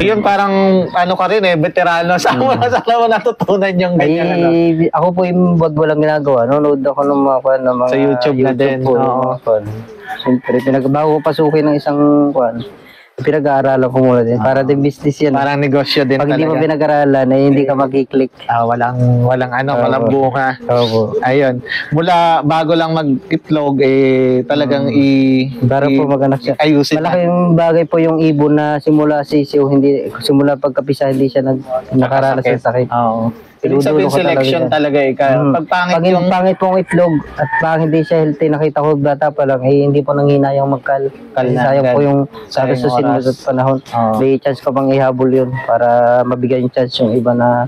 Yun parang ano ka rin veterano. Saan mo natutunan yung ganyan? Ako po yung walang ginagawa. Nanonood ako ng mga sa YouTube na din. Siyempre, bago ko pasukin ng isang pinag-aaralan ko muna din. Para din business yan. Parang negosyo din talaga. Pag hindi mo pinag-aaralan, hindi ka mag-click. Walang bunga. Opo. Ayun. Mula bago lang mag-itlog, talagang para po mag-anak siya. Ayusin. Malaking bagay po yung ibon na simula sisiw, simula pagkapisa, hindi siya nakaranas ng sakit. Oo. Ibig sabihin selection talaga Pag pangit pong itlog at hindi siya healthy, nakita ko bata pa lang, hindi po nanghina yung magkal. Sayang po yung sabi sa sinunod panahon. May chance ka bang ihabol yun para mabigyan yung chance yung iba na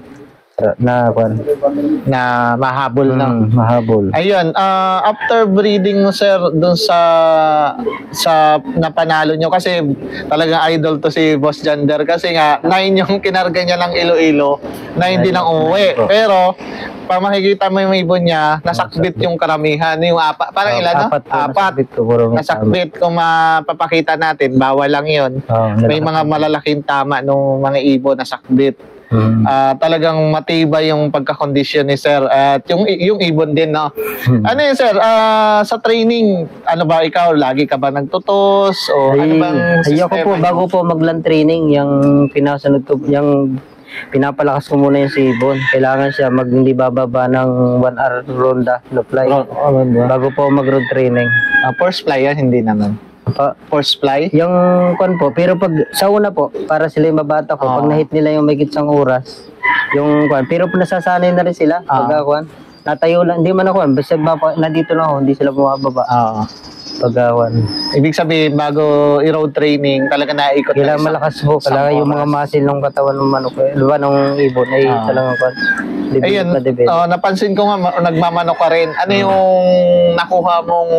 mahabol mahabol. Ayun, after breeding mo sir dun sa napanalo nyo, kasi talagang idol to si Boss Jander, kasi nga 9 yung kinarga niya ng Iloilo, 9 din ang umuwi. Pero pag makikita mo yung ibon niya, nasakbit yung karamihan, yung parang ilan, no? Apat. Nasakbit. Kung mapapakita natin, bawal lang yun. May mga malalaking tama nung mga ibon nasakbit. Talagang matibay yung pagka-condition ni sir at yung ibon din, no? Ano yun sir, sa training, ano ba ikaw, lagi ka ba nagtutos o ano bang ako po, bago po mag-land training, yung pinasunod ko, yung pinapalakas ko muna yung si ibon. Kailangan siya hindi bababa ng 1 hour ronda no fly bago po mag-road training. First fly yan, hindi naman force fly? Yung po, pero pag sa una po, para sila yung mabata ko, pag na-hit nila yung may gitsang oras, yung pero nasasanay na rin sila, pag natayo lang, hindi man ako, basta nandito na ako, hindi sila bumababa. Ibig sabihin, bago i-road training, talaga naikot. Kailangan malakas po, kailangan yung mga muscle ng katawan ng manok, ng ibon, ay talagang ayun, napansin ko nga, nagmamanok ka rin. Ano yung nakuha mong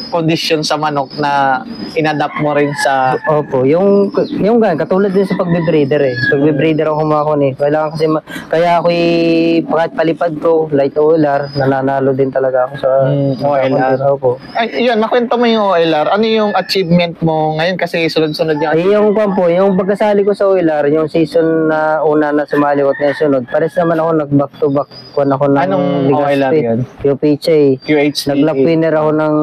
condition sa manok na inadapt mo rin sa... Opo, yung katulad din sa pagbe-breeder Pagbe-breeder ako kailangan kasi, kaya ako kahit palipad ko, light OLR, nananalo din talaga ako sa OLR. Opo. Ay, yun, nakwento mo yung OLR. Ano yung achievement mo ngayon? Kasi sunod-sunod yung... yung pagkasali ko sa OLR, yung season na una na sumali ko at ngayon sunod, pares naman ako nag-back to back ako ng anong OLR yun? QPHA. Nag-lap winner ako ng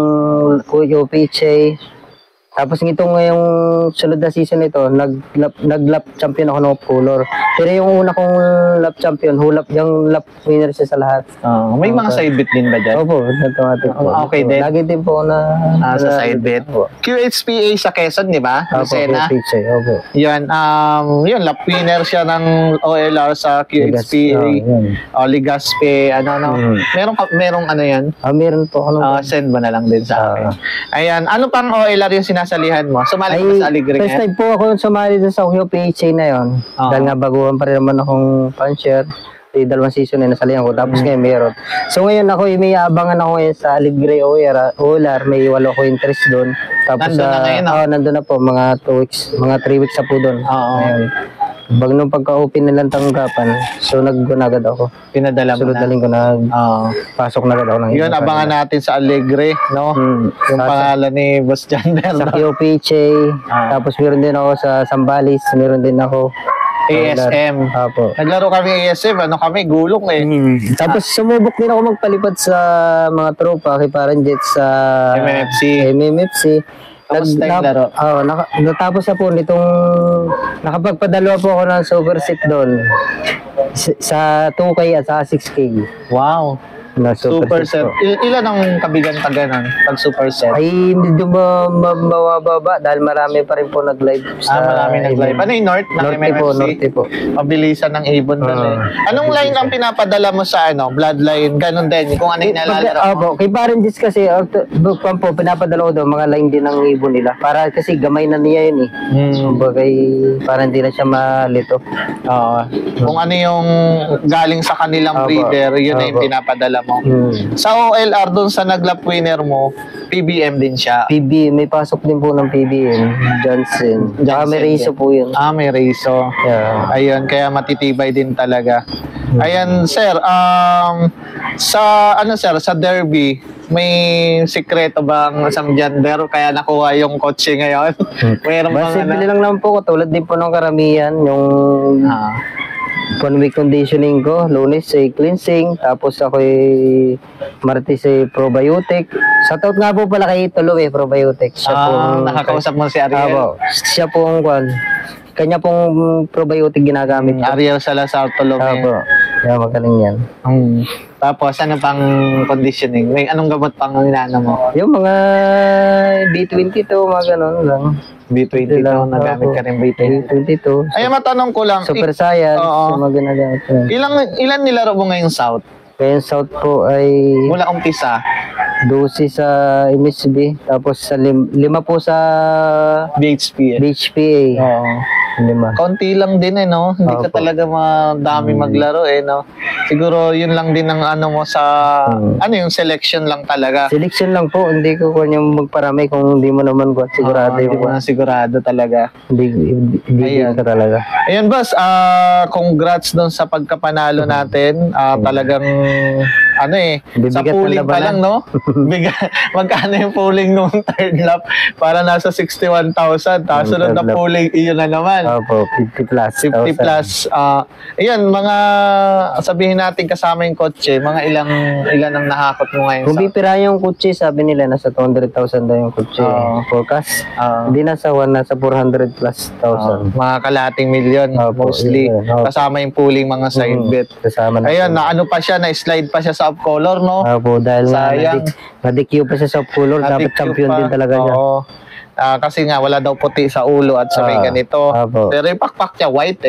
QPHA. Tapos ngayong sunod na season nito, nag-lap champion ako ng color. Pero yung una kong lap champion, yung lap winner siya sa lahat. May mga side bet din ba dyan? Opo, automatic po. Okay din. Lagi din po na sa side bet. QHPA sa Quezon, di ba? Opo, QHPA. Opo. Yun, lap winner siya ng OLR sa QHPA. Ligaspe, merong ano yan? Meron po. Send mo na lang din sa akin. Ayan, ano pang OLR yung sinasalihan mo? Sumali ka sa Aligre first time po ako sumali sa QPHA na yun. Dahil nga baguhan pa rin naman akong puncher. Dalawang season na nasalihan ko. Tapos ngayon meron. So ngayon ako, may abangan ako ngayon sa Aligre OLR. May 8 ko interest doon. Tapos nandun na ngayon? Nandun na po. Mga 2 weeks. Mga 3 weeks na po doon. Ngayon. Nung pagka-open nilang tanggapan, so nag-agad ako. Pinadala mo na? Daling ko pasok na agad ako ng yun, abangan natin sa Aligre, no? Yung pangalan ni Boss Jander. Sa QPHA, tapos meron din ako sa Sambales, meron din ako. ASM. Naglaro kami ASM, gulong Tapos sumubok din ako magpalipad sa mga tropa, kay Parang Jets sa MMFC. Natapos na po nitong nakapagpadalawa po ako ng super set doon sa 2K at sa 6K. Wow. Super set. Ilan ang kabigan pag ganun? Pag super set? Ay, hindi mababa dahil marami pa rin po nag-live. Marami nag-live. Ano yung North? Norte po. Mabilisan ng ibon doon Anong line ang pinapadala mo sa Bloodline? Ganun din. Kung ano yung nalalaro mo? Kay Parang Jets kasi, pinapadala ko doon, mga line din ng ibon nila. Para kasi gamay na niya yun Bagay, parang hindi na siya malito. Kung ano yung galing sa kanilang breeder, yun na yung pinapadala kilala mo. Sa OLR dun sa naglap winner mo, PBM din siya. PB, may pasok din po ng PBM, Johnson. May Reiso po yun. May Reiso. Yeah. Ayun, kaya matitibay din talaga. Ayan, sir, sa sa derby, may sikreto bang isang gender kaya nakuha yung kotse ngayon? Mayroon bang simple lang naman po, katulad din po ng karamihan, yung 1 week conditioning ko, Lunes ay cleansing, tapos ako'y Martes ay probiotic. Shoutout nga po pala kay Tuloy, probiotic. Siya po, nakakausap mo si Ariel. Siya po ang kanya pong probiotic ginagamit. Ariel Salazar Tolome. Kaya magaling yan. Tapos, ano pang conditioning? May anong gamot pang inaano mo? Yung mga B22, mga ganun lang. B22, nagamit ka rin B22. Ay, matanong ko lang. Super Science, yung mga ginagamit ko. Ilan nilaro mo ngayong South? Ngayong South po ay mula umpisa? 12 sa MSB, tapos sa 5 po sa BHPA. Oo. 5. Konti lang din no? Hindi ka talaga madami maglaro no? Siguro yun lang din ang ano mo sa, yung selection lang talaga. Selection lang po, hindi ko kung yung magparami kung hindi mo naman sigurado yung... Hindi mo na sigurado talaga. Hindi ka talaga. Ayun boss, congrats doon sa pagkapanalo natin. Talagang, sa pooling pa lang, no? Magkano yung pooling nung third lap? Para nasa 61,000. Tapos sunod na pooling, iyon na naman. Opo, 50 plus. 50 plus. Ayan, mga sabihin natin kasama yung kotse, mga ilan ang nahakot mo ngayon? Kung pipira yung kotse, sabi nila nasa 200,000 daw yung kotse. Forecast. Hindi nasa 400 plus thousand. Mga kalating milyon, mostly. Kasama yung pooling, mga side bet. Ayun, pa siya, na-slide pa siya sa off color, no? Opo, dahil na-DQ pa siya sa off color, dapat champion din talaga niya. Kasi nga wala daw puti sa ulo at sa may ganito. Pero yung pakpak niya white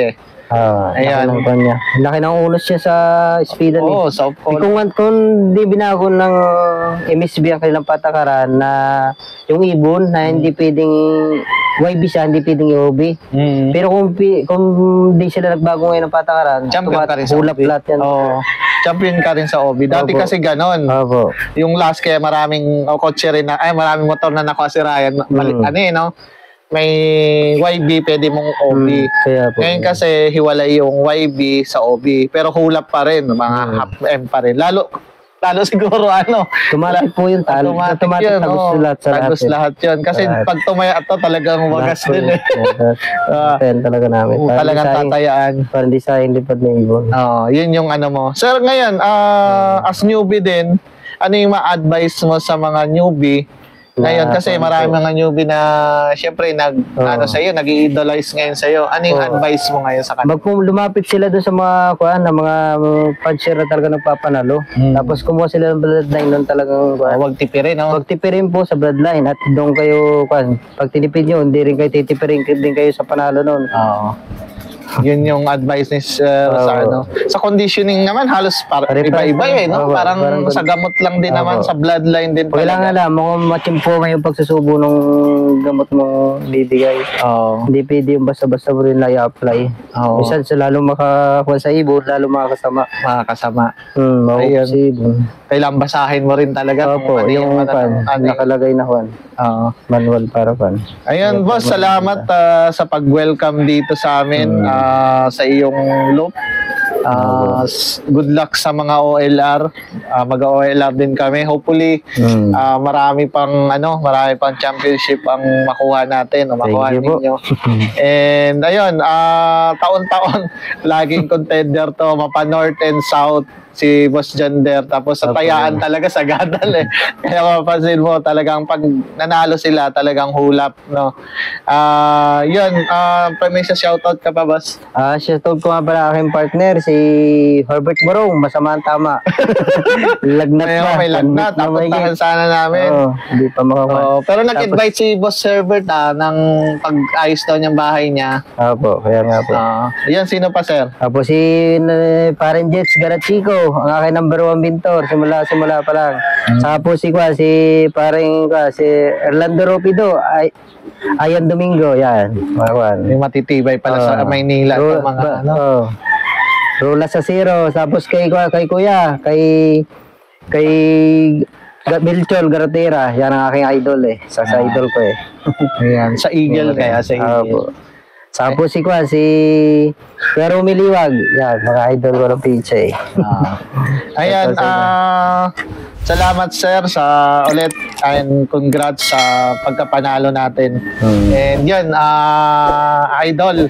ayan. Laki ng ulos siya sa speedan. Sa kung di binago ng MSB ang kanilang patakaran na yung ibon na hindi pwedeng YB siya, hindi pwedeng OB. Pero kung di sila nagbago ngayon ng patakaran, champion ka rin sa OB. Champion ka rin sa OB. Dati kasi ganon. Yung last kaya maraming kotse rin maraming motor na nakuha si Ryan. May YB, pwede mong OB. Ngayon kasi hiwalay yung YB sa OB. Pero hulap pa rin, mga half M pa rin. Lalo siguro Automatic po yun. Automatic yun. Tagos lahat yun. Kasi pag tumaya ito, talagang wagas din talaga namin. Talagang tatayaan. Parang design lipad na ibon. Yun yung mo. Sir, ngayon, as newbie din, ano yung ma-advise mo sa mga newbie? Ngayon, kasi marami mga newbie na syempre sa'yo, nag-i-idolize ngayon sa'yo. Ano yung advice mo ngayon sa kanila? Lumapit sila doon sa mga mga puncher na talaga nagpapanalo. Tapos kumuha sila ng bloodline doon talagang wag tipirin, no? Wag tipirin po sa bloodline at doon kayo pag tinipid nyo, hindi rin kayo titipirin din kayo sa panalo noon. Yun yung advice ni sa conditioning naman halos iba-iba no? Parang sa gamot lang din naman, sa bloodline din talaga. Kailangan alam mo kung matsimpo mo yung pagsusubo ng gamot mo bibigay. Hindi pwede yung basta-basta mo rin na i-apply. Minsan lalo makakuha sa ibon, lalo makakasama. Ayun. Kailangan basahin mo rin talaga. Yung nakalagay na manual para Ayun, boss, salamat sa pag-welcome dito sa amin. Sa iyong loop. Good luck sa mga OLR. Mag-OLR din kami. Hopefully, marami pang championship ang makuha natin o makuha ninyo. And ayun, taon-taon laging contender to, mapa North and South si Boss Jander. Tapos sa tayaan talaga sa gadal Kaya mapapansin mo talagang pag nanalo sila talagang hulap, no. May shoutout ka pa, boss? Shoutout ko nga pala aking partner si Herbert Morong, masama ang tama. Lagnat na. May lagnat. Tapuntahan sana namin. Hindi pa makakuha. Pero nag-invite si Boss Herbert ng pag-ayos daw niyang bahay niya. Kaya nga po. Yan, sino pa, sir? Si Parang Jets Garachico, ang aking number 1 mentor, simula pa lang. Saka po si Orlando Ropido, Ayan Domingo, yan. Yung matitibay pala sa Maynila. Rola sa zero, tapos kay Kuya, kay Kay Melchor Garotera, yan ang aking idol eh. Sa idol ko eh. Ayan, sa Eagle kaya, sa Eagle. Opo. Saka po si Pero Umiliwag, yan, mga idol ko ng PJ. Ayan, salamat sir sa ulit and congrats sa pagkapanalo natin. And yun, idol,